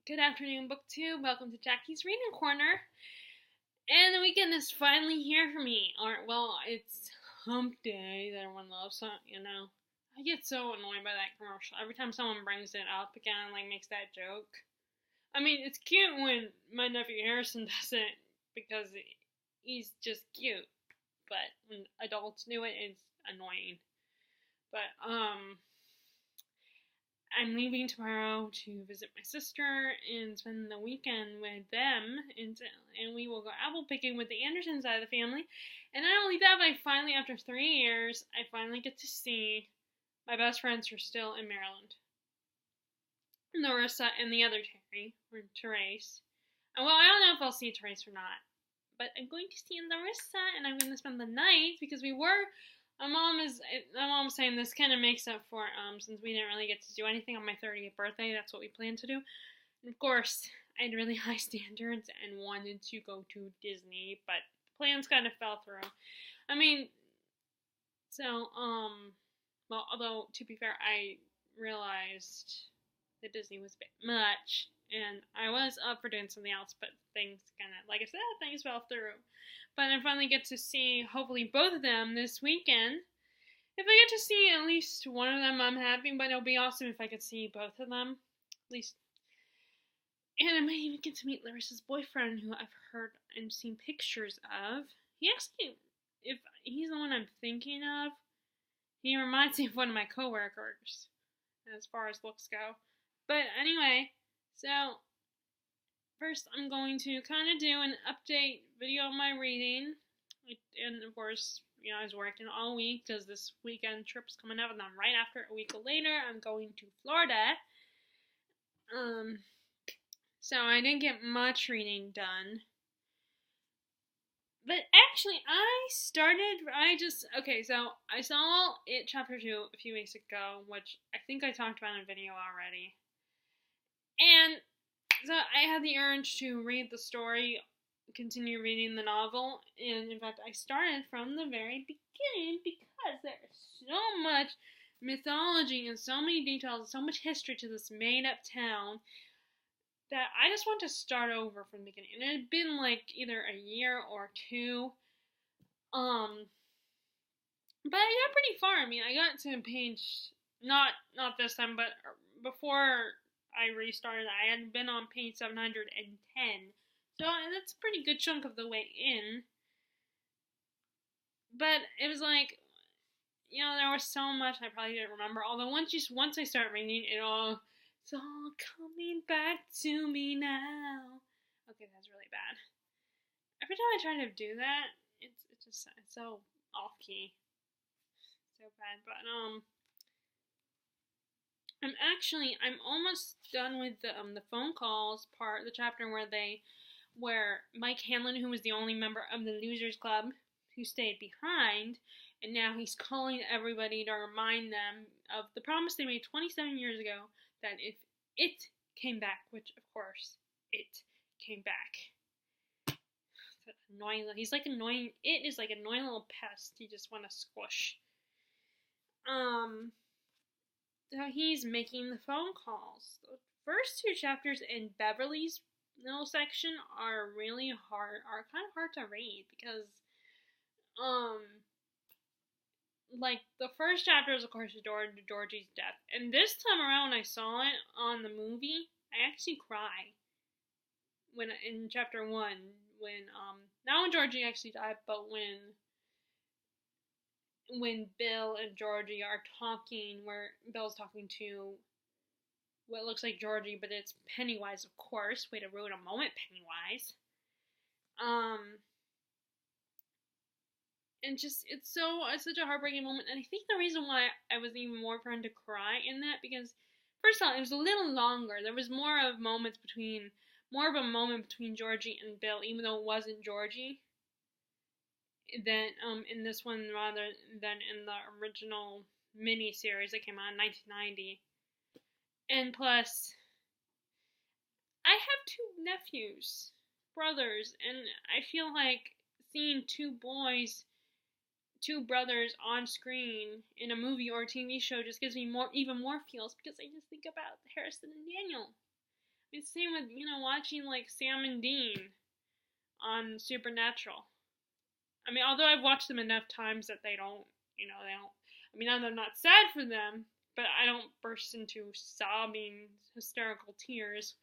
Good afternoon, BookTube. Welcome to Jackie's Reading Corner. And the weekend is finally here for me. It's hump day that everyone loves, I get so annoyed by that commercial. Every time someone brings it up again, makes that joke. I mean, it's cute when my nephew Harrison does it because he's just cute. But when adults do it, it's annoying. But, I'm leaving tomorrow to visit my sister and spend the weekend with them, and we will go apple picking with the Anderson side of the family. And not only that, but after 3 years, I finally get to see my best friends who are still in Maryland. Larissa and the other Terry, or Therese. And I don't know if I'll see Therese or not, but I'm going to see Larissa, and I'm going to spend the night because my mom's saying this kind of makes up for since we didn't really get to do anything on my 30th birthday. That's what we planned to do. And of course, I had really high standards and wanted to go to Disney, but plans kind of fell through. Although to be fair, I realized that Disney was a bit much, and I was up for doing something else, but things things fell through. But I finally get to see, hopefully, both of them this weekend. If I get to see at least one of them, I'm happy, but it'll be awesome if I could see both of them. At least. And I might even get to meet Larissa's boyfriend, who I've heard and seen pictures of. If he's the one I'm thinking of, he reminds me of one of my coworkers, as far as looks go. But anyway, so first, I'm going to kind of do an update video of my reading. And, of course, I was working all week because this weekend trip's coming up. And then right after, a week later, I'm going to Florida. So I didn't get much reading done. But actually, so I saw it chapter 2 a few weeks ago, which I think I talked about in a video already. And so I had the urge to read the story, continue reading the novel, and in fact I started from the very beginning because there is so much mythology and so many details and so much history to this made-up town that I just want to start over from the beginning. And it had been either a year or two, but I got pretty far. I got to page, not this time, but before I restarted, I had been on page 710. So that's a pretty good chunk of the way in. But it was there was so much I probably didn't remember. Although once I start reading, it's all coming back to me now. Okay, that's really bad. Every time I try to do that, it's so off key. So bad. But I'm almost done with the phone calls part, the chapter where Mike Hanlon, who was the only member of the Losers Club who stayed behind, and now he's calling everybody to remind them of the promise they made 27 years ago that if it came back, which of course it came back. Annoying. He's annoying. It is annoying little pest. You just want to squish. So he's making the phone calls. The first two chapters in Beverly's little section are really kind of hard to read because, the first chapter is, of course, Georgie's death. And this time around, when I saw it on the movie, I actually cried. In chapter 1, not when Georgie actually died, but when Bill and Georgie are talking, where Bill's talking to what looks like Georgie, but it's Pennywise, of course. Way to ruin a moment, Pennywise. And just, it's such a heartbreaking moment, and I think the reason why I was even more prone to cry in that, because, first of all, it was a little longer. There was more of a moment between Georgie and Bill, even though it wasn't Georgie, than in this one rather than in the original mini-series that came out in 1990. And plus, I have two nephews, brothers, and I feel like seeing two brothers on screen in a movie or a TV show just gives me even more feels, because I just think about Harrison and Daniel. It's the same with, watching, like, Sam and Dean on Supernatural. I mean, although I've watched them enough times that they don't, I mean, I'm not sad for them, but I don't burst into sobbing, hysterical tears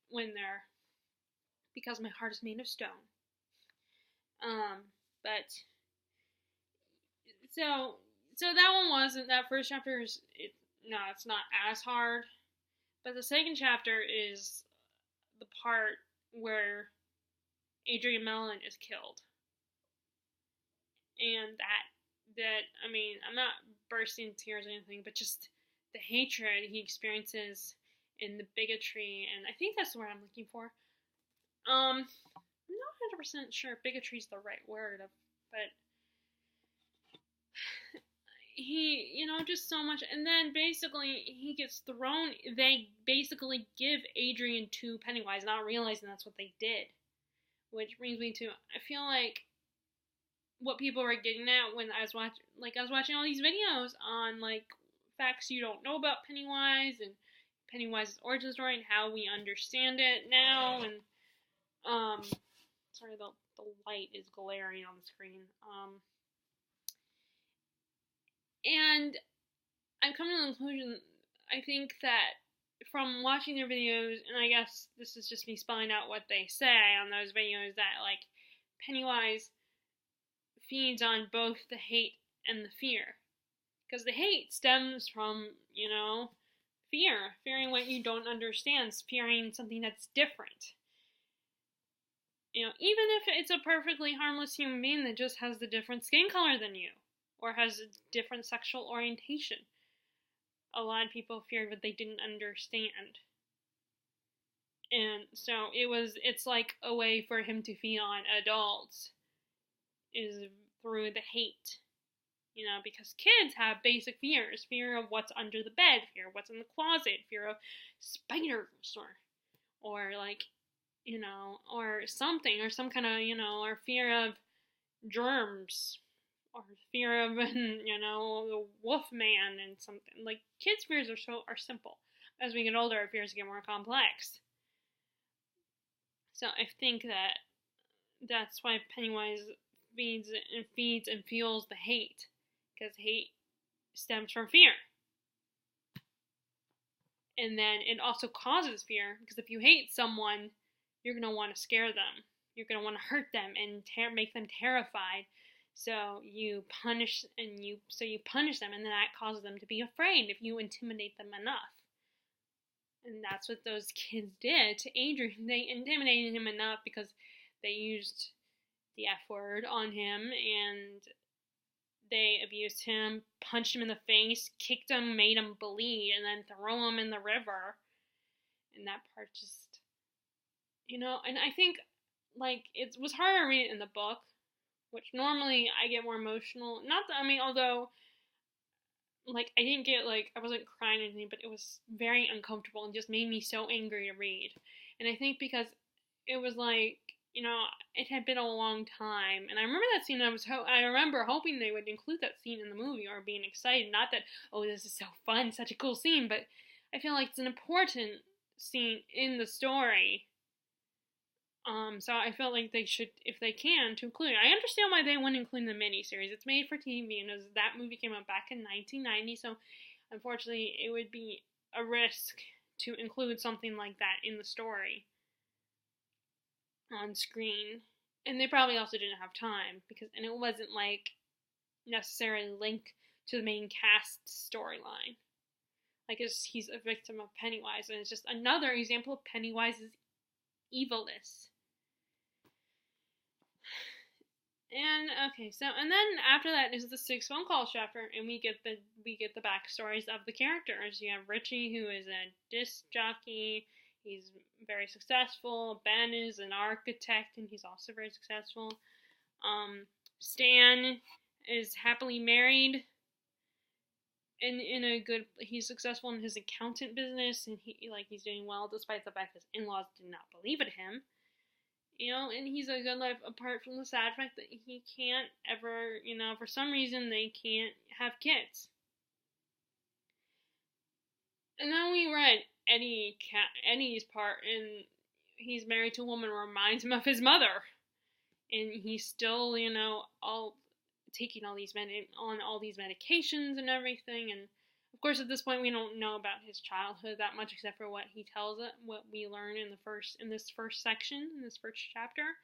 when they're, because my heart is made of stone. But, so that one wasn't, that first chapter is, it's not as hard, but the second chapter is the part where Adrian Mellon is killed. And that, I mean, I'm not bursting into tears or anything, but just the hatred he experiences and the bigotry, and I think that's the word I'm looking for. I'm not 100% sure if bigotry is the right word, but he, just so much, and then basically he gets thrown, they basically give Adrian to Pennywise, not realizing that's what they did. Which brings me to, I feel like what people were getting at when I was watching all these videos on, like, facts you don't know about Pennywise and Pennywise's origin story and how we understand it now, and sorry, the light is glaring on the screen. And I'm coming to the conclusion, I think that from watching their videos, and I guess this is just me spelling out what they say on those videos, that, like, Pennywise feeds on both the hate and the fear. Because the hate stems from, fear. Fearing what you don't understand. Fearing something that's different. Even if it's a perfectly harmless human being that just has the different skin color than you. Or has a different sexual orientation. A lot of people feared what they didn't understand. And so it's like a way for him to feed on adults. Is through the hate. Because kids have basic fears. Fear of what's under the bed, fear of what's in the closet, fear of spiders, or like, or something, or some kind of, or fear of germs, or fear of, the wolf man and something. Like, kids' fears are simple. As we get older, our fears get more complex. So I think that's why Pennywise feeds and fuels the hate, because hate stems from fear. And then it also causes fear, because if you hate someone, you're going to want to scare them. You're going to want to hurt them and make them terrified. So you punish them, and then that causes them to be afraid if you intimidate them enough. And that's what those kids did to Adrian. They intimidated him enough because they used the F word on him, and they abused him, punched him in the face, kicked him, made him bleed, and then throw him in the river. And that part just, and I think, like, it was harder to read it in the book, which normally I get more emotional. Although, like, I didn't get, like, I wasn't crying or anything, but it was very uncomfortable and just made me so angry to read. And I think because it was like, it had been a long time, and I remember that scene. I remember hoping they would include that scene in the movie, or being excited. Not that, oh, this is so fun, such a cool scene, but I feel like it's an important scene in the story. So I felt like they should, if they can, to include it. I understand why they wouldn't include the miniseries. It's made for TV, and that movie came out back in 1990, so unfortunately it would be a risk to include something like that in the story on screen. And they probably also didn't have time, and it wasn't, like, necessarily linked to the main cast storyline. Like, he's a victim of Pennywise, and it's just another example of Pennywise's evilness. And okay, and then after that is the 6 phone call chapter, and we get the backstories of the characters. You have Richie, who is a disc jockey. He's very successful. Ben is an architect, and he's also very successful. Stan is happily married, and he's successful in his accountant business, and he's doing well despite the fact his in-laws did not believe in him. And he's a good life apart from the sad fact that he can't ever, for some reason they can't have kids. And then we read Eddie's part, and he's married to a woman who reminds him of his mother, and he's still, all taking all these on all these medications and everything. And of course, at this point, we don't know about his childhood that much, except for what he tells it, what we learn in this first section, in this first chapter.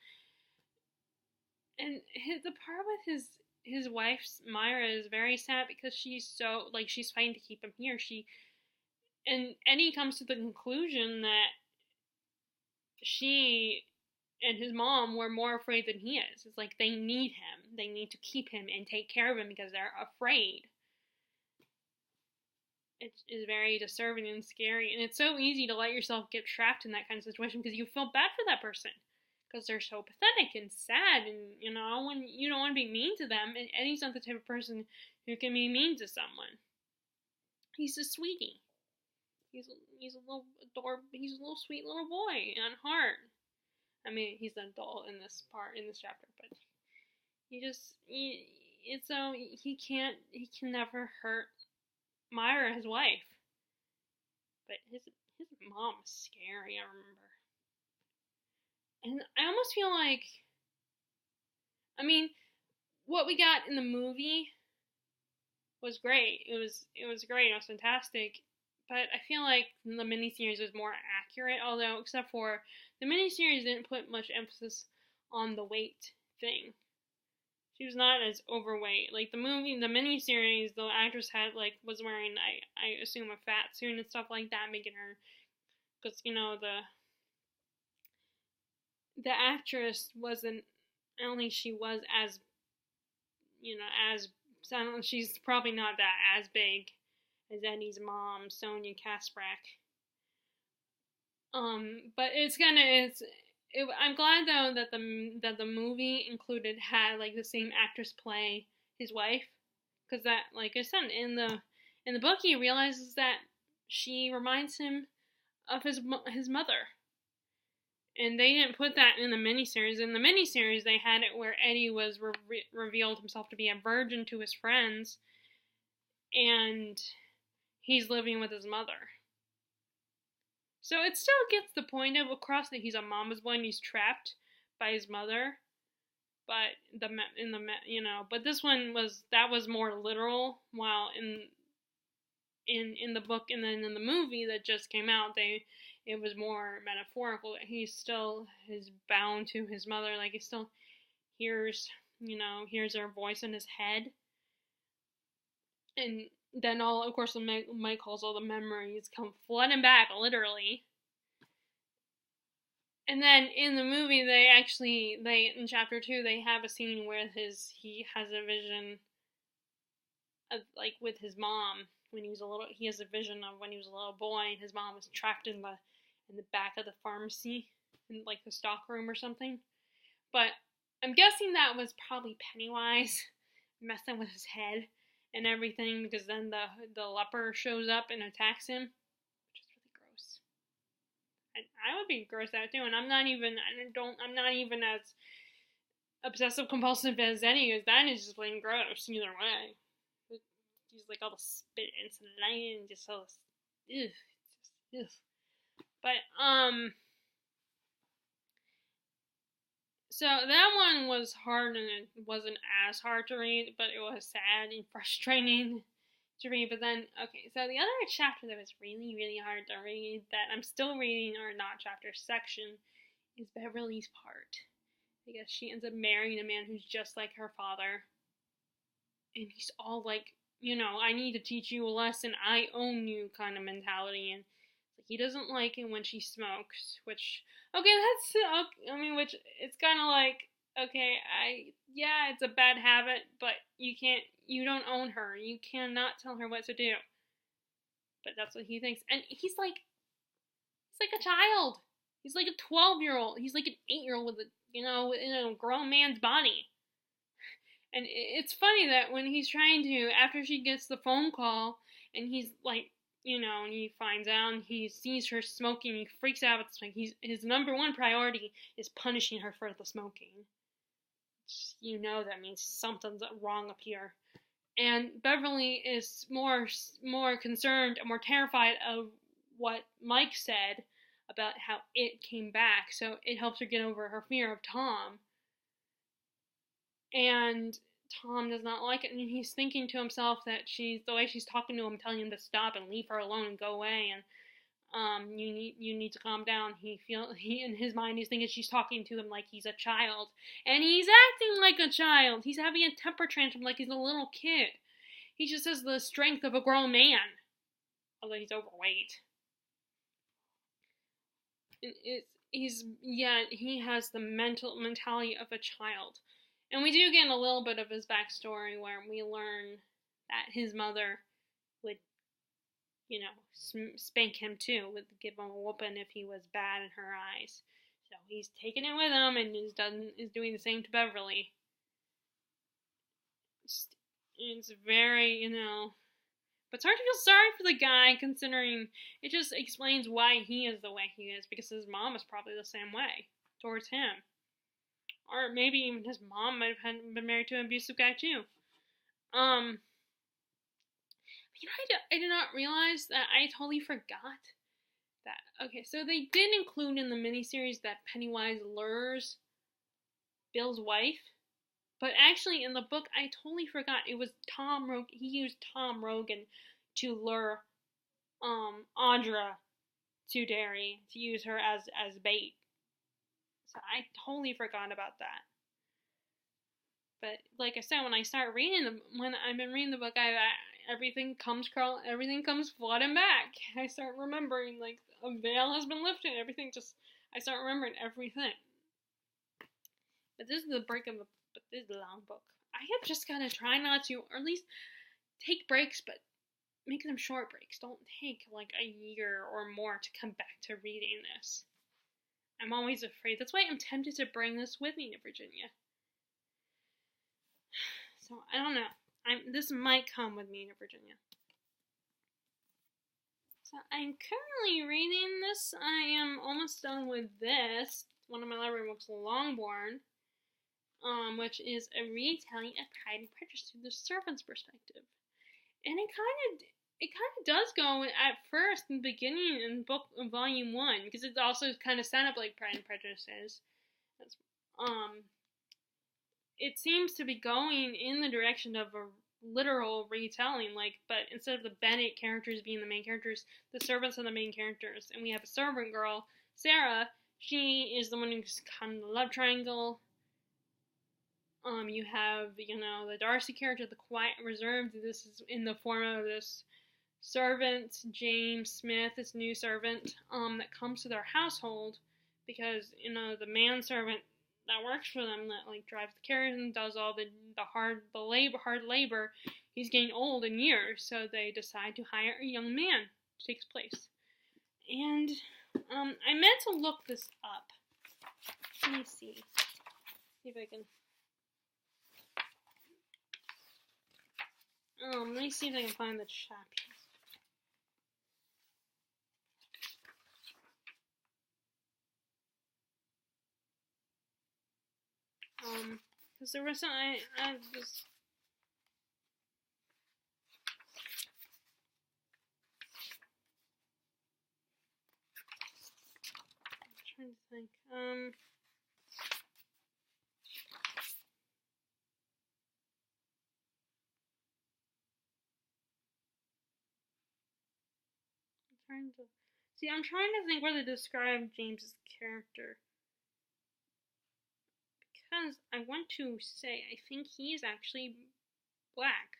And the part with his wife Myra is very sad, because she's so, she's fighting to keep him here. And Eddie comes to the conclusion that she and his mom were more afraid than he is. It's like they need him. They need to keep him and take care of him because they're afraid. It is very disturbing and scary. And it's so easy to let yourself get trapped in that kind of situation because you feel bad for that person. Because they're so pathetic and sad, and, when you don't want to be mean to them. And Eddie's not the type of person who can be mean to someone. He's a sweetie. He's a little sweet little boy at heart. I mean, he's an adult in this chapter, but he can never hurt Myra, his wife. But his mom is scary, I remember. And I almost feel like, what we got in the movie was great. It was great. It was fantastic. But I feel like the miniseries was more accurate, although, except for, the miniseries didn't put much emphasis on the weight thing. She was not as overweight. Like, the miniseries, the actress was wearing, I assume, a fat suit and stuff like that, making her, because, the actress wasn't, I don't think she was as, she's probably not that as big as Eddie's mom, Sonia Kasprak. But I'm glad though that the movie had the same actress play his wife, because that, like I said, in the book he realizes that she reminds him of his mother. And they didn't put that in the miniseries. In the miniseries, they had it where Eddie was revealed himself to be a virgin to his friends, and he's living with his mother. So it still gets the point across that he's a mama's boy and he's trapped by his mother. But but this one was more literal, while in the book and then in the movie that just came out, it was more metaphorical. He still is bound to his mother. He still hears her voice in his head. And then of course, Mike calls all the memories come flooding back, literally. And then in the movie, in chapter 2, they have a scene where he has a vision of, with his mom when he was he has a vision of when he was a little boy, and his mom was trapped in the back of the pharmacy, in the stock room or something. But I'm guessing that was probably Pennywise messing with his head and everything, because then the leper shows up and attacks him, which is really gross. I would be grossed out too, and I'm not even as obsessive compulsive as Eddie is. That is just plain gross either way. He's all the spit and slime and just all this, ugh. But, so that one was hard, and it wasn't as hard to read, but it was sad and frustrating to read. But then, okay, so the other chapter that was really, really hard to read, that I'm still reading, or not chapter, section, is Beverly's part. Because she ends up marrying a man who's just like her father. And he's all I need to teach you a lesson, I own you kind of mentality, and he doesn't like it when she smokes, which, okay, which, it's kind of okay, it's a bad habit, but you don't own her, you cannot tell her what to do. But that's what he thinks, and he's like a child, he's like a 12-year-old, he's like an 8-year-old with in a grown man's body. And it's funny that when he's trying to, after she gets the phone call, and he's and he finds out, and he sees her smoking, he freaks out with the smoking. His number one priority is punishing her for the smoking. That means something's wrong up here. And Beverly is more concerned and more terrified of what Mike said about how it came back, so it helps her get over her fear of Tom. And Tom does not like it, and he's thinking to himself that the way she's talking to him, telling him to stop and leave her alone and go away, and you need to calm down. He in his mind he's thinking she's talking to him like he's a child, and he's acting like a child. He's having a temper tantrum like he's a little kid. He just has the strength of a grown man, although he's overweight. He has the mentality of a child. And we do get a little bit of his backstory where we learn that his mother would, spank him too, would give him a whooping if he was bad in her eyes. So he's taking it with him and is doing the same to Beverly. It's very, but it's hard to feel sorry for the guy, considering it just explains why he is the way he is, because his mom is probably the same way towards him. Or maybe even his mom might have been married to an abusive guy too. I did not realize that I totally forgot that. Okay, so they did include in the miniseries that Pennywise lures Bill's wife. But actually, in the book, I totally forgot. It was Tom Rogan. He used Tom Rogan to lure Audra to Derry, to use her as bait. So I totally forgot about that. But like I said, when I've been reading the book, everything comes flooding back. I start remembering, like, a veil has been lifted. I start remembering everything. But this is the this is a long book. I have just gotta try not to, or at least take breaks, but make them short breaks. Don't take like a year or more to come back to reading this. I'm always afraid. That's why I'm tempted to bring this with me to Virginia. So I don't know. This might come with me to Virginia. So I'm currently reading this. I am almost done with this. One of my library books, Longbourn. Which is a retelling of Pride and Prejudice through the servant's perspective. And it kind of does go at first in the beginning in volume 1, because it also kind of set up like Pride and Prejudice is. It seems to be going in the direction of a literal retelling, but instead of the Bennett characters being the main characters, the servants are the main characters, and we have a servant girl, Sarah. She is the one who's kind of the love triangle. You have, the Darcy character, the quiet and reserved. This is in the form of this servant, James Smith, this new servant, that comes to their household because, the manservant that works for them, that, drives the carriage and does all the hard labor, he's getting old in years, so they decide to hire a young man to take his place. And, I meant to look this up. Let me see if I can... let me see if I can find the chapters. Because there was some, I just... I'm trying to think, I'm trying to think where they describe James's character. Because I want to say, I think he's actually black.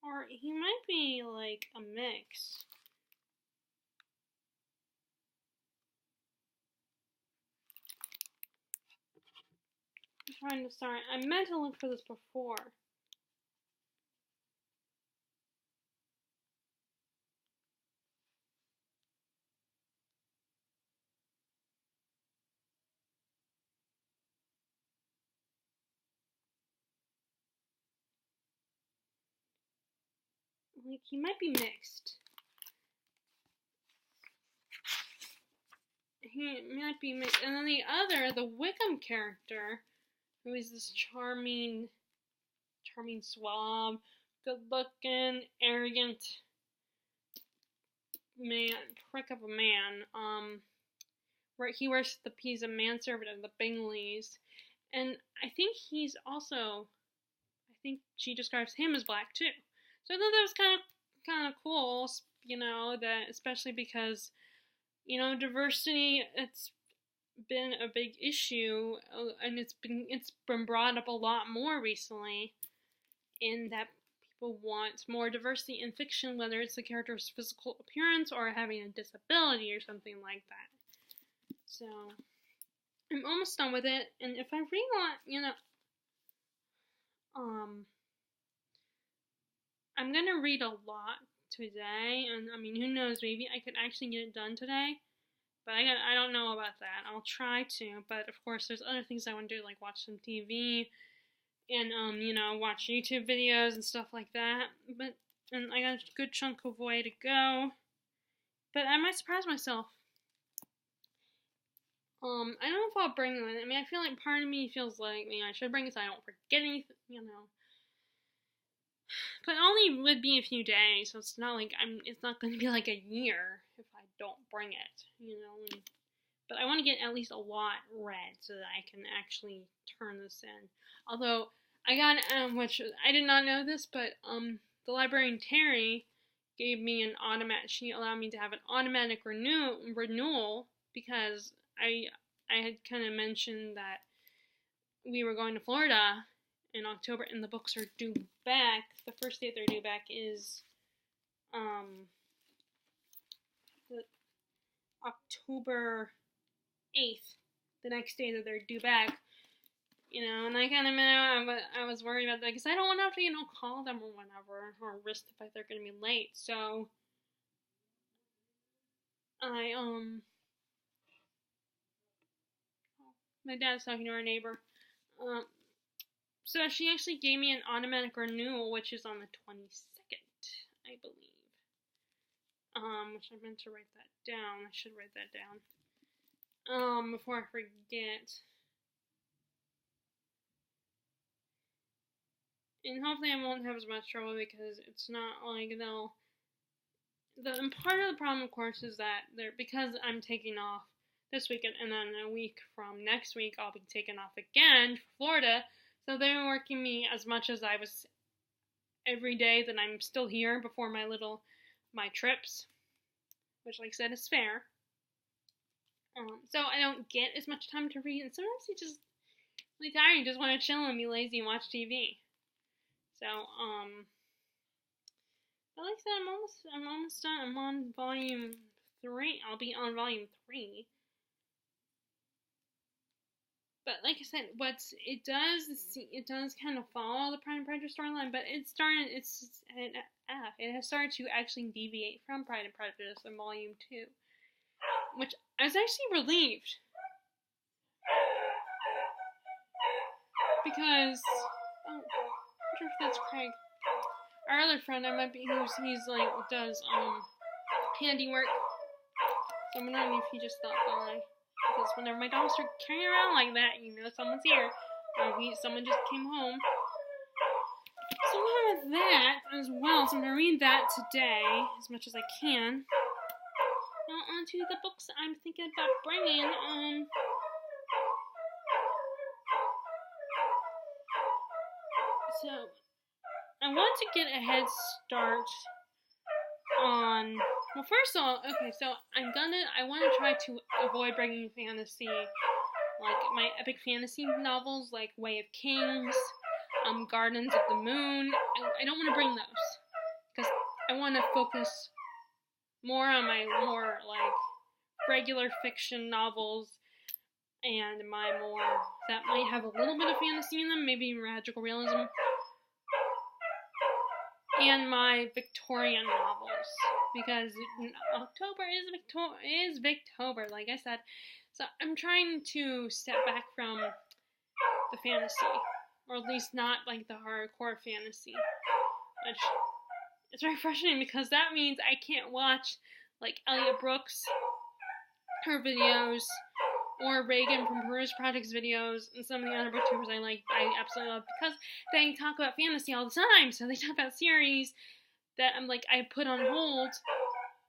Or he might be like a mix. I'm trying to start. I meant to look for this before. Like, he might be mixed. He might be mixed. And then the other, the Wickham character, who is this charming suave, good-looking, arrogant man, prick of a man. Where he works at he's a manservant of the Bingleys, and I think he's also, I think she describes him as black too. So I thought that was kind of cool, you know, that especially because, you know, diversity, it's been a big issue, and it's been brought up a lot more recently, in that people want more diversity in fiction, whether it's the character's physical appearance or having a disability or something like that. So I'm almost done with it, and if I read, you know, I'm gonna read a lot today, and I mean, who knows, maybe I could actually get it done today, but I don't know about that. I'll try to, but of course there's other things I want to do, like watch some TV, and you know, watch YouTube videos and stuff like that, and I got a good chunk of way to go, but I might surprise myself. I don't know if I'll bring it. I mean, I feel like part of me feels like, I should bring it so I don't forget anything, you know. But only would be a few days, so it's not like it's not going to be like a year if I don't bring it, you know. But I want to get at least a lot read so that I can actually turn this in. Although, I got, which, I did not know this, but, the librarian Terry gave me she allowed me to have an automatic renewal, because I had kind of mentioned that we were going to Florida in October, and the books are due back. The first date they're due back is October 8th, the next day that they're due back. You know, and I kind of, I was worried about that, because I don't want to have to, you know, call them or whatever, or risk the fact they're going to be late. So my dad's talking to our neighbor. So she actually gave me an automatic renewal, which is on the 22nd, I believe. Which I meant to write that down. I should write that down. Before I forget. And hopefully I won't have as much trouble, because it's not like and part of the problem, of course, is that because I'm taking off this weekend, and then a week from next week I'll be taking off again for Florida, so they're working me as much as I was every day that I'm still here before my trips, which, like I said, is fair. So I don't get as much time to read, and sometimes you just really tired, you just want to chill and be lazy and watch TV. So, but like I said, I'm almost done. I'm on volume 3. I'll be on volume 3. But like I said, it does kind of follow the Pride and Prejudice storyline, but it has started to actually deviate from Pride and Prejudice in volume 2, which I was actually relieved, because I wonder if that's Craig. Our other friend, he's like, does handiwork. So I'm wondering if he just stopped by. Because whenever my dogs are carrying around like that, you know someone's here. Or someone just came home. So along with that as well, so I'm going to read that today as much as I can. Now on to the books I'm thinking about bringing. So I want to get a head start on, well, first of all, okay, so I want to try to avoid bringing fantasy, like my epic fantasy novels, like Way of Kings, Gardens of the Moon. I don't want to bring those, because I want to focus more on my more, like, regular fiction novels, and my more, that might have a little bit of fantasy in them, maybe magical realism, and my Victorian novels, because October is Victober, like I said. So I'm trying to step back from the fantasy, or at least not like the hardcore fantasy, which is very frustrating because that means I can't watch like Elliot Brooks, her videos, or Reagan from Peruse Project's videos, and some of the other booktubers I absolutely love, because they talk about fantasy all the time. So they talk about series that I put on hold,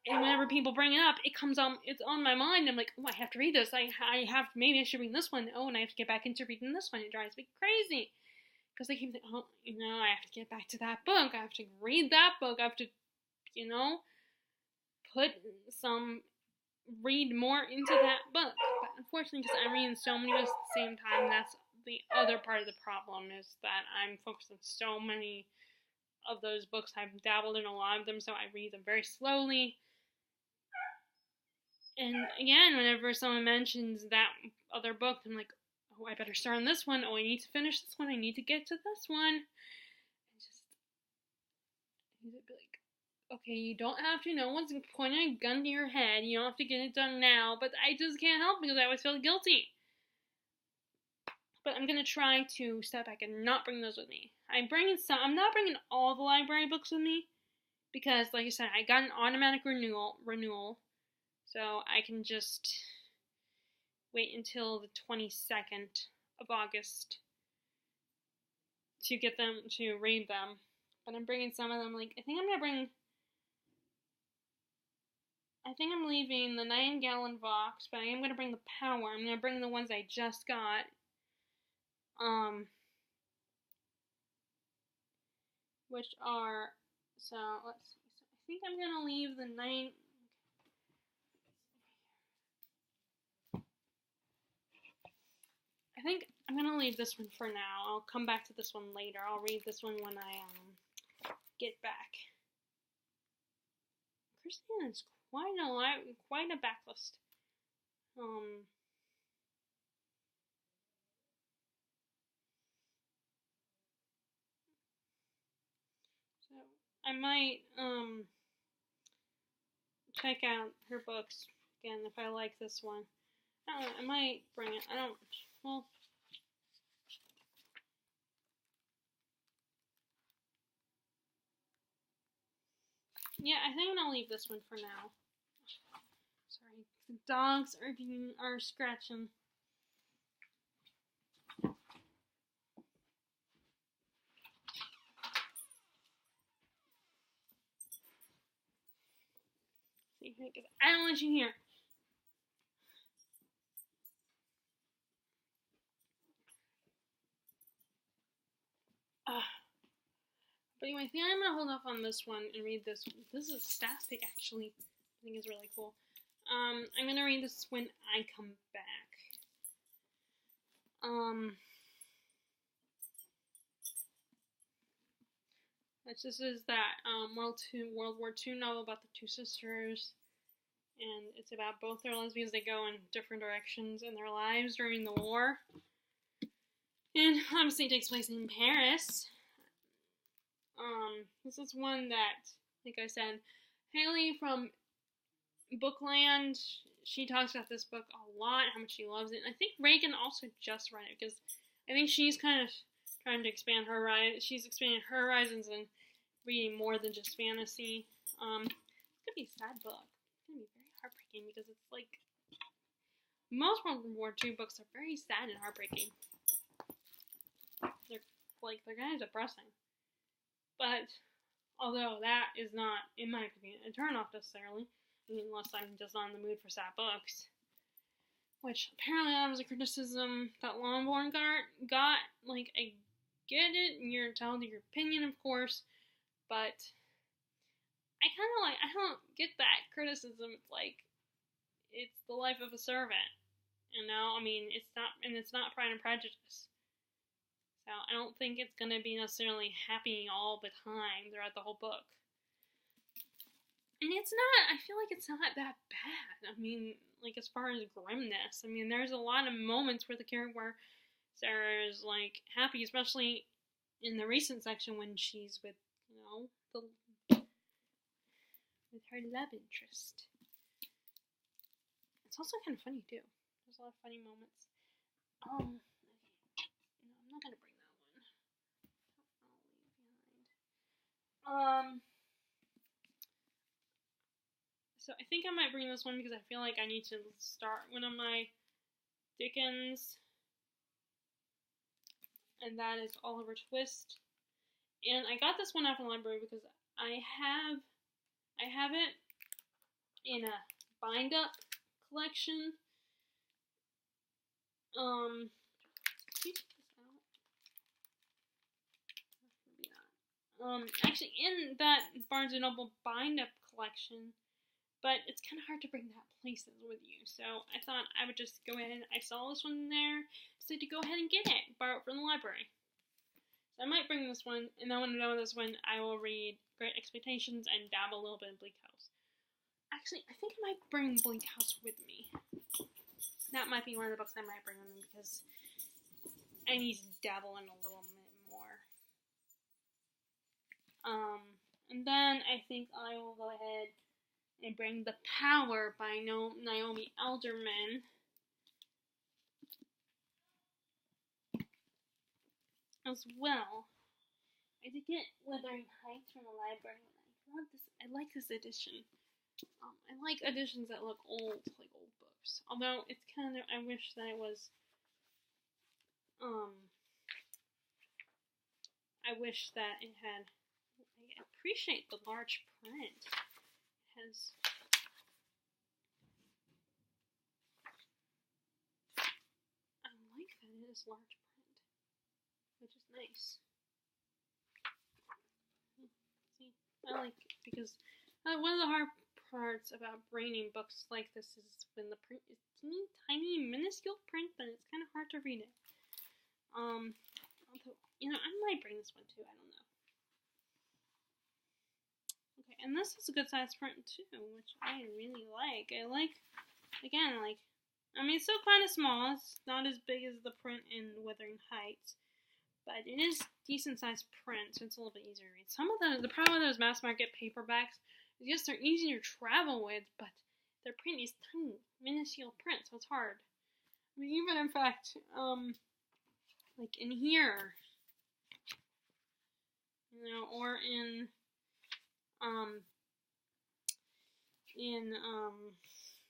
and whenever people bring it up, it's on my mind. I'm like, oh, I have to read this. Maybe I should read this one. Oh, and I have to get back into reading this one. It drives me crazy. Because I keep thinking, oh, I have to get back to that book. I have to read that book. I have to, read more into that book. But unfortunately, because I'm reading so many books at the same time, that's the other part of the problem, is that I'm focused on so many of those books. I've dabbled in a lot of them, so I read them very slowly. And again, whenever someone mentions that other book, I'm like, oh, I better start on this one. Oh, I need to finish this one. I need to get to this one. And just be like, okay, you don't have to. No one's pointing a gun to your head. You don't have to get it done now. But I just can't help because I always feel guilty. But I'm gonna try to step back and not bring those with me. I'm not bringing all the library books with me because, like I said, I got an automatic renewal, so I can just wait until the 22nd of August to get them to read them. But I'm bringing some of them. I think I'm leaving the 9-gallon box, but I am gonna bring the Power. I'm gonna bring the ones I just got. Which are, so let's see. So I think I'm gonna leave the 9. I think I'm gonna leave this one for now. I'll come back to this one later. I'll read this one when I get back. Christine is quite a backlist. So I might check out her books again if I like this one. I don't know, I might bring it. Yeah, I think I'm gonna leave this one for now. Sorry, the dogs are scratching. See, because I don't want you here. But anyway, I think I'm gonna hold off on this one and read this one. This is a staff pick, actually. I think it's really cool. I'm gonna read this when I come back. This is that World War II novel about the two sisters, and it's about both their lesbians. They go in different directions in their lives during the war, and obviously it takes place in Paris. This is one that, like I said, Haley from Bookland, she talks about this book a lot, how much she loves it. And I think Reagan also just read it, because I think she's kind of trying to expand her she's expanding her horizons and reading more than just fantasy. It's gonna be a sad book. It's gonna be very heartbreaking, because it's like most World War II books are very sad and heartbreaking. They're kind of depressing. But although that is not, in my opinion, a turn-off necessarily, unless I'm just not in the mood for sad books. Which apparently that was a criticism that Longbourn got. Like, I get it, and you're entitled to your opinion, of course, but I don't get that criticism. It's like, it's the life of a servant, you know? I mean, it's not Pride and Prejudice. So I don't think it's going to be necessarily happy all the time throughout the whole book. And it's not, I feel like it's not that bad. I mean, like, as far as grimness, I mean, there's a lot of moments where Sarah's, like, happy, especially in the recent section when she's with, with her love interest. It's also kind of funny, too. There's a lot of funny moments. Okay. No, I'm not gonna bring that one. I'll leave behind. So I think I might bring this one because I feel like I need to start one of my Dickens, and that is Oliver Twist. And I got this one out of the library because I have it in a bind up collection. Actually in that Barnes & Noble bind up collection, but it's kind of hard to bring that places with you, so I thought I would just go ahead. I saw this one there, so to go ahead and get it, borrow it from the library. So I might bring this one, and then when I'm done with this one, I will read Great Expectations and dabble a little bit in Bleak House. Actually, I think I might bring Bleak House with me. That might be one of the books I might bring with me because I need to dabble in a little bit more. And then I think I will go ahead and bring The Power by Naomi Alderman. As well. I did get Wuthering Heights from the library, and I like this edition. I like editions that look old, like old books. Although it's kind of, I wish that it was, I wish that it had, I appreciate the large print. It has, I like that it is large print, which is nice. See, I like it because one of the hard parts about bringing books like this is when the print is teeny tiny, minuscule print, then it's kind of hard to read it. Although, I might bring this one too, I don't know. Okay, and this is a good size print too, which I really like. I like, again, like, I mean, it's still kind of small. It's not as big as the print in Wuthering Heights, but it is decent sized print, so it's a little bit easier to read. Some of the problem with those mass market paperbacks is yes, they're easy to travel with, but their print is tiny, minuscule print, so it's hard. I mean, even in fact, like in here, or in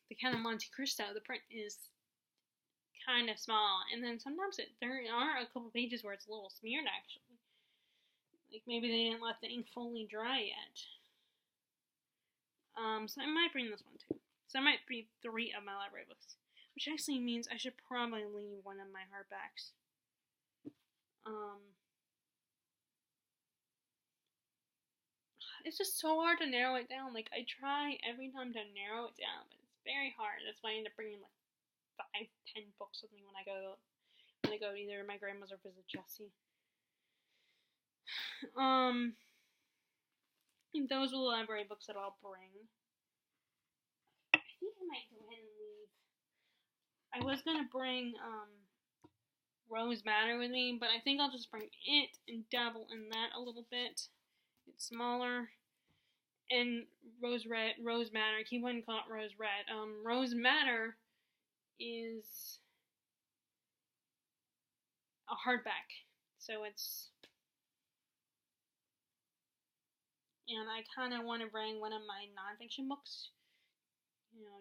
the Count of Monte Cristo, the print is kind of small, and then sometimes there are a couple pages where it's a little smeared, actually. Like, maybe they didn't let the ink fully dry yet. So I might bring this one too. So I might read 3 of my library books, which actually means I should probably leave one of my hardbacks. It's just so hard to narrow it down. Like, I try every time to narrow it down, but it's very hard. That's why I end up bringing like 5-10 books with me when I go either to my grandma's or visit Jessie. Those are the library books that I'll bring. I think I might go ahead and leave. I was gonna bring Rose Matter with me, but I think I'll just bring it and dabble in that a little bit. It's smaller. And Rose Matter, I keep wanting to call it Rose Red. Rose Matter is a hardback, so it's, and I kind of want to bring one of my nonfiction books,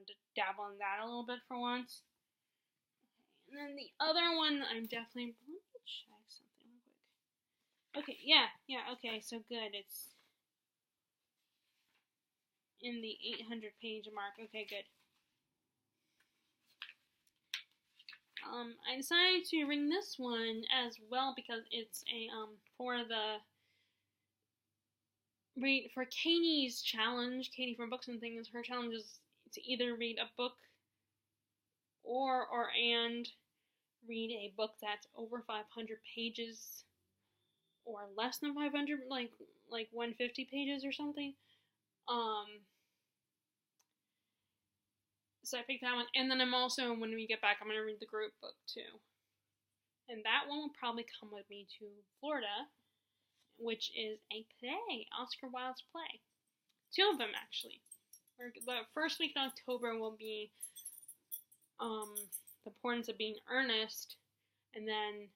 to dabble in that a little bit for once. Okay, and then the other one, I'm definitely, let me check something real quick. Okay, yeah, okay, so good, it's in the 800 page mark, okay, good. I decided to bring this one as well because it's a, for Katie's challenge, Katie from Books and Things, her challenge is to either read a book and read a book that's over 500 pages or less than 500, like 150 pages or something. So I picked that one. And then I'm also, when we get back, I'm going to read the group book too. And that one will probably come with me to Florida, which is a play, Oscar Wilde's play. 2 of them, actually. The first week in October will be The Importance of Being Earnest, and then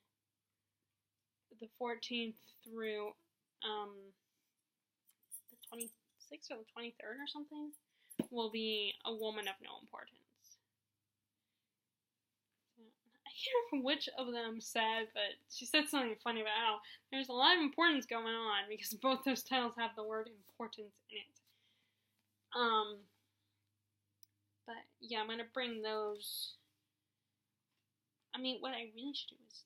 the 14th through the 26th or the 23rd or something will be A Woman of No Importance. I can't remember which of them said, but she said something funny about how there's a lot of importance going on because both those titles have the word importance in it. But yeah, I'm gonna bring those. I mean, what I really should do is,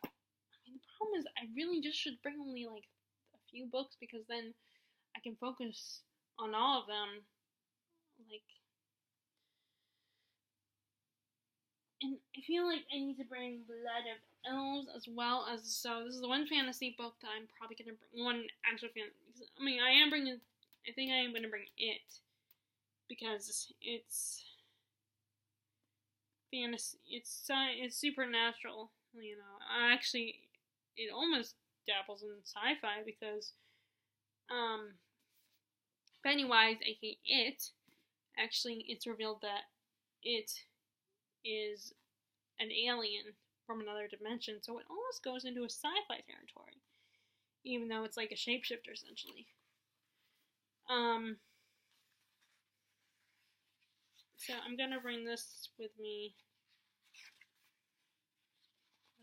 like, I mean, the problem is I really just should bring only like a few books because then I can focus on all of them. Like, and I feel like I need to bring Blood of Elves as well as, so this is the one fantasy book that I'm probably gonna bring, one actual fantasy. I mean, I think I am gonna bring it because it's fantasy. It's supernatural. You know, actually, it almost dabbles in sci-fi because Pennywise, aka It, actually, it's revealed that it is an alien from another dimension, so it almost goes into a sci-fi territory, even though it's like a shapeshifter essentially. So I'm gonna bring this with me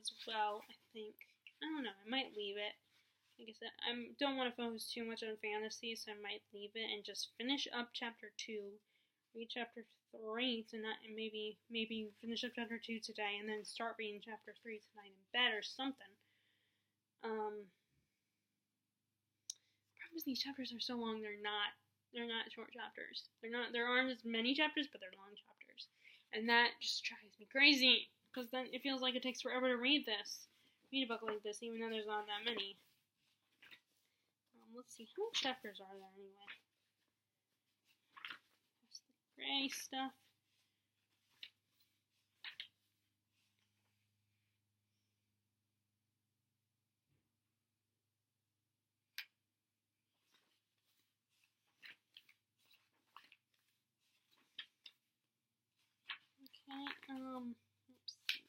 as well, I think. I don't know, I might leave it. Like I said, I don't want to focus too much on fantasy, so I might leave it and just finish up chapter 2, read chapter 3 tonight, and maybe finish up chapter 2 today, and then start reading chapter 3 tonight in bed or something. Problem is these chapters are so long, they're not short chapters. There aren't as many chapters, but they're long chapters. And that just drives me crazy, because then it feels like it takes forever to read a book like this, even though there's not that many. Let's see, how many chapters are there anyway? That's the gray stuff. Okay, let's see.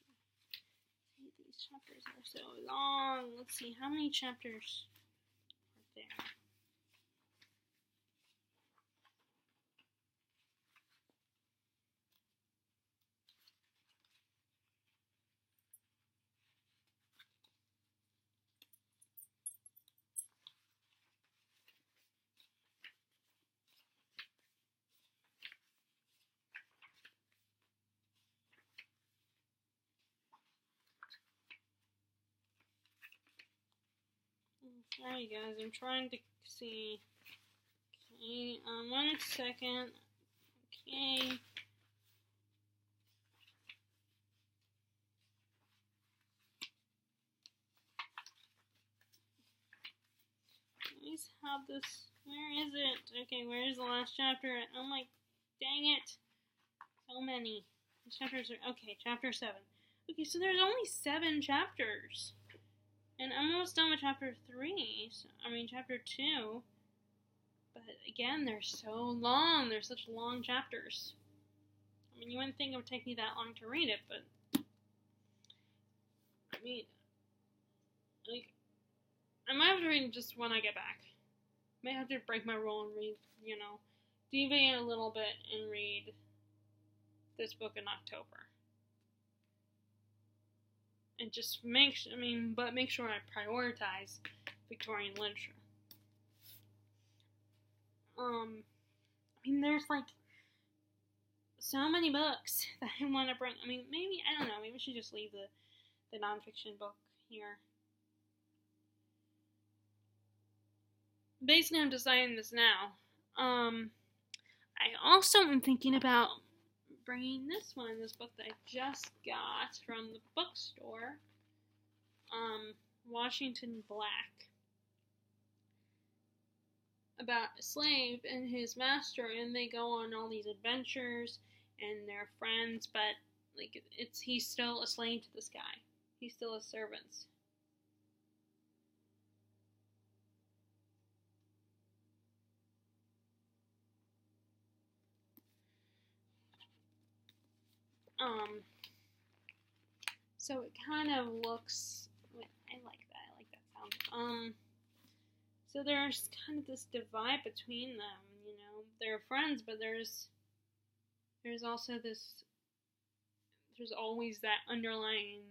These chapters are so long. Let's see, how many chapters are there? Alright guys, I'm trying to see. Okay, 1 second. Okay. Please have this. Where is it? Okay, where is the last chapter? Oh my, dang it. So many. These chapters are, okay, chapter 7. Okay, so there's only 7 chapters. And I'm almost done with chapter 3. Chapter 2. But again, they're so long. They're such long chapters. I mean, you wouldn't think it would take me that long to read it, but I mean, like, I might have to read it just when I get back. I might have to break my rule and read, deviate a little bit and read this book in October. And just make sure I prioritize Victorian literature. There's like so many books that I want to bring. Maybe I should just leave the nonfiction book here. Basically, I'm deciding this now. I also am thinking about bringing this book that I just got from the bookstore, Washington Black. about a slave and his master, and they go on all these adventures, and they're friends, but like he's still a slave to this guy. He's still a servant. So it kind of looks. I like that. I like that sound. So there's kind of this divide between them. You know, they're friends, but there's also this. There's always that underlying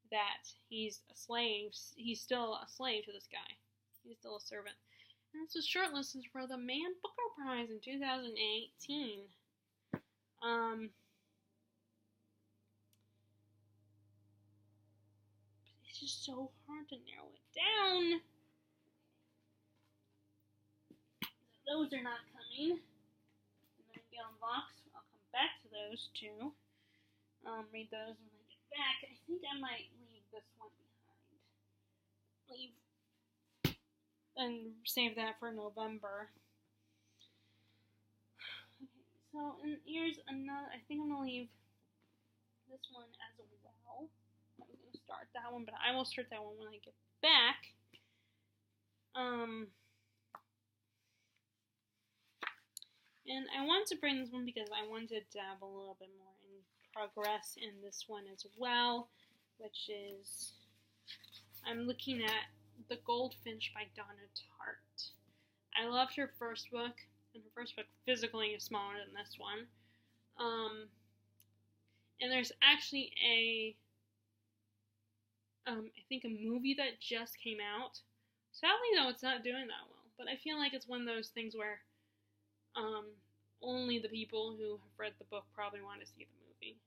that he's a slave. He's still a slave to this guy. He's still a servant. And this was shortlisted for the Man Booker Prize in 2018. It's just so hard to narrow it down. Those are not coming. And then get on box. I'll come back to those two. Read those when I get back. I think I might leave this one behind. And save that for November. Okay, so and here's another. I think I'm gonna leave this one as well. I was gonna start that one, but I will start that one when I get back. And I want to bring this one because I want to dab a little bit more in progress in this one as well, which is I'm looking at The Goldfinch by Donna Tartt. I loved her first book, and her first book physically is smaller than this one. And there's actually I think a movie that just came out. Sadly, though, it's not doing that well. But I feel like it's one of those things where only the people who have read the book probably want to see the movie.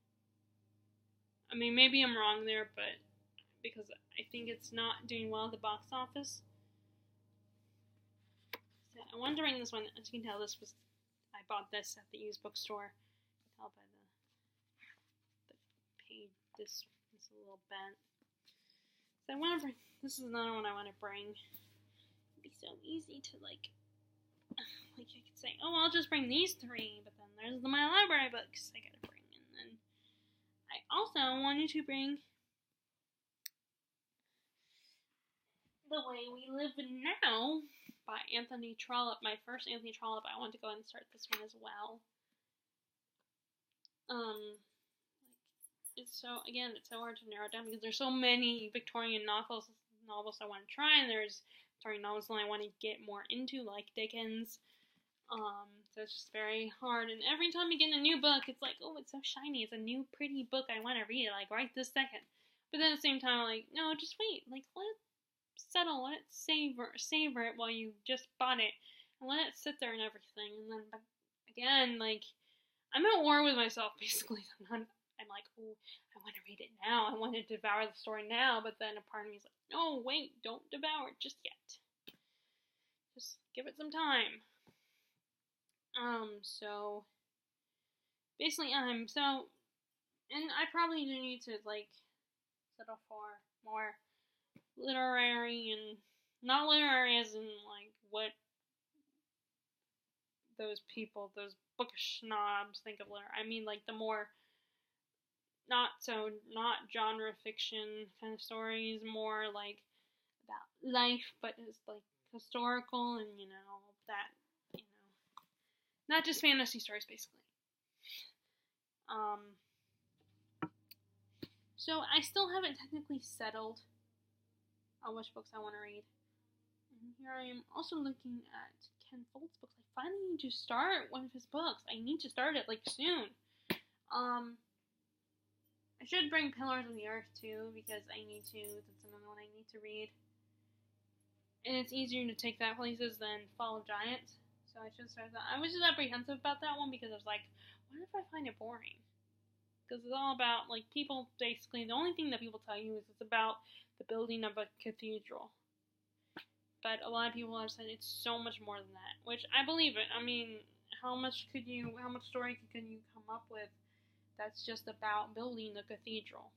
I mean, maybe I'm wrong there, but because I think it's not doing well at the box office. So I wanted to bring this one. As you can tell, I bought this at the used bookstore. You can tell by the page. This is a little bent. So I want to bring. This is another one I want to bring. It'd be so easy to like I could say, oh, I'll just bring these three, but then there's my library books I gotta bring, and then I also wanted to bring The Way We Live Now by Anthony Trollope, my first Anthony Trollope. I want to go and start this one as well. It's so hard to narrow down because there's so many Victorian novels I want to try, and there's Victorian novels that I want to get more into, like Dickens. So it's just very hard, and every time you get a new book, it's like, oh, it's so shiny, it's a new pretty book I want to read, like, right this second. But then at the same time, I'm like, no, just wait, like, let it settle, let it savor it while you just bought it, and let it sit there and everything, and then, again, like, I'm at war with myself, basically. I'm like, oh, I want to read it now, I want to devour the story now, but then a part of me is like, no, wait, don't devour it just yet. Just give it some time. So, basically, and I probably do need to, like, settle for more literary, and not literary as in, like, what those book snobs think of literary. I mean, like, the more, not genre fiction kind of stories, more, like, about life, but it's, like, historical, and, that, not just fantasy stories, basically. So I still haven't technically settled on which books I want to read. And here I am also looking at Ken Follett's books. I finally need to start one of his books. I need to start it, like, soon. I should bring Pillars of the Earth, too, because I need to. That's another one I need to read. And it's easier to take that places than Fall of Giants. So I should start that. I was just apprehensive about that one because I was like, what if I find it boring? Because it's all about, like, people, basically, the only thing that people tell you is it's about the building of a cathedral. But a lot of people have said it's so much more than that, which I believe it. I mean, how much story can you come up with that's just about building a cathedral?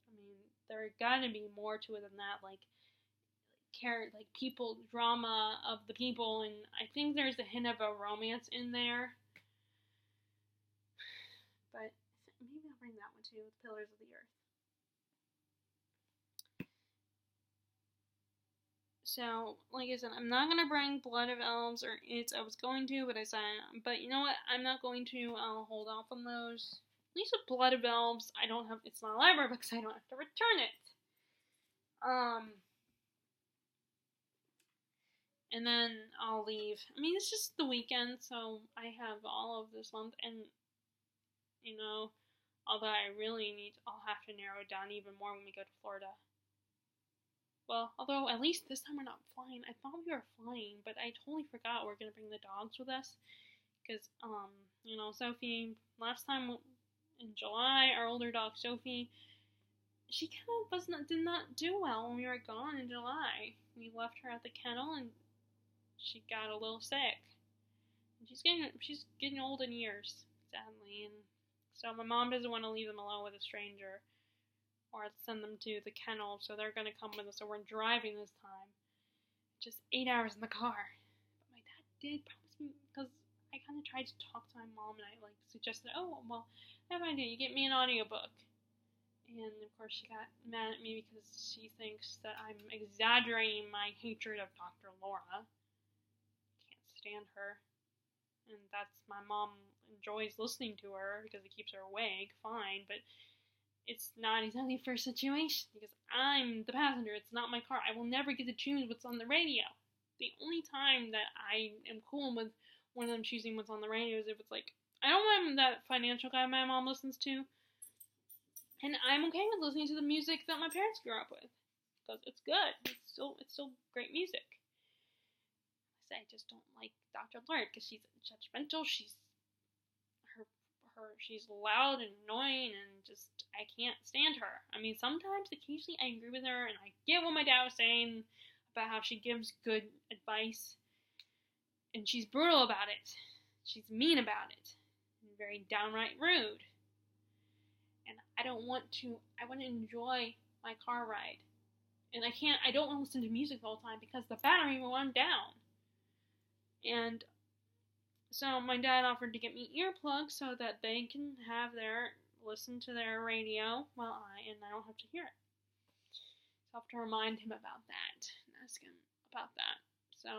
I mean, there gotta be more to it than that, like like people drama of the people, and I think there's a hint of a romance in there. But maybe I'll bring that one too, with Pillars of the Earth. So, like I said, I'm not gonna bring Blood of Elves or It's. I was going to, but I said, but you know what? I'm not going to. I'll hold off on those. At least with Blood of Elves, I don't have. It's not a library book, so I don't have to return it. And then I'll leave. I mean, it's just the weekend, so I have all of this month, and you know, although I really need, I'll have to narrow it down even more when we go to Florida. Well, although at least this time we're not flying. I thought we were flying, but I totally forgot we're gonna bring the dogs with us. Because, you know, Sophie, last time in July, our older dog Sophie, she kind of did not do well when we were gone in July. We left her at the kennel and she got a little sick. And she's getting old in years, sadly, and so my mom doesn't want to leave them alone with a stranger or send them to the kennel, so they're going to come with us. So we're driving this time. Just 8 hours in the car. But my dad did promise me, because I kind of tried to talk to my mom, and I suggested, oh, well, I have an idea. You get me an audiobook. And of course she got mad at me because she thinks that I'm exaggerating my hatred of Dr. Laura. Can't stand her. And that's, my mom enjoys listening to her because it keeps her awake, fine, but it's not exactly a fair situation because I'm the passenger. It's not my car. I will never get to choose what's on the radio. The only time that I am cool with one of them choosing what's on the radio is if it's like, I don't want that financial guy my mom listens to, and I'm okay with listening to the music that my parents grew up with because it's good. It's still great music. I just don't like Dr. Laura because she's judgmental. She's loud and annoying, and just, I can't stand her. I mean, occasionally I agree with her, and I get what my dad was saying about how she gives good advice, and she's brutal about it. She's mean about it, and very downright rude. And I want to enjoy my car ride. And I don't want to listen to music the whole time because the battery will run down. And so my dad offered to get me earplugs so that they can listen to their radio while I don't have to hear it. So I have to remind him about that and ask him about that. So,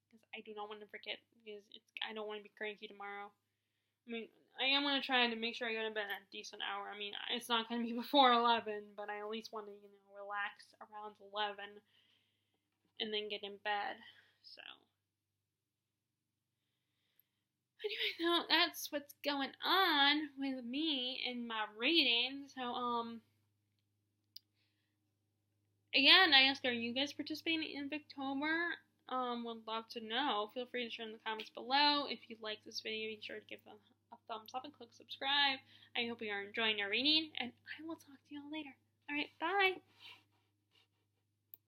because I do not want to forget, because I don't want to be cranky tomorrow. I mean, I am going to try to make sure I go to bed at a decent hour. I mean, it's not going to be before 11, but I at least want to, relax around 11 and then get in bed. So, anyway, now that's what's going on with me and my reading. So, again, I ask, are you guys participating in Victober? Would love to know. Feel free to share in the comments below. If you like this video, be sure to give them a thumbs up and click subscribe. I hope you are enjoying your reading, and I will talk to you all later.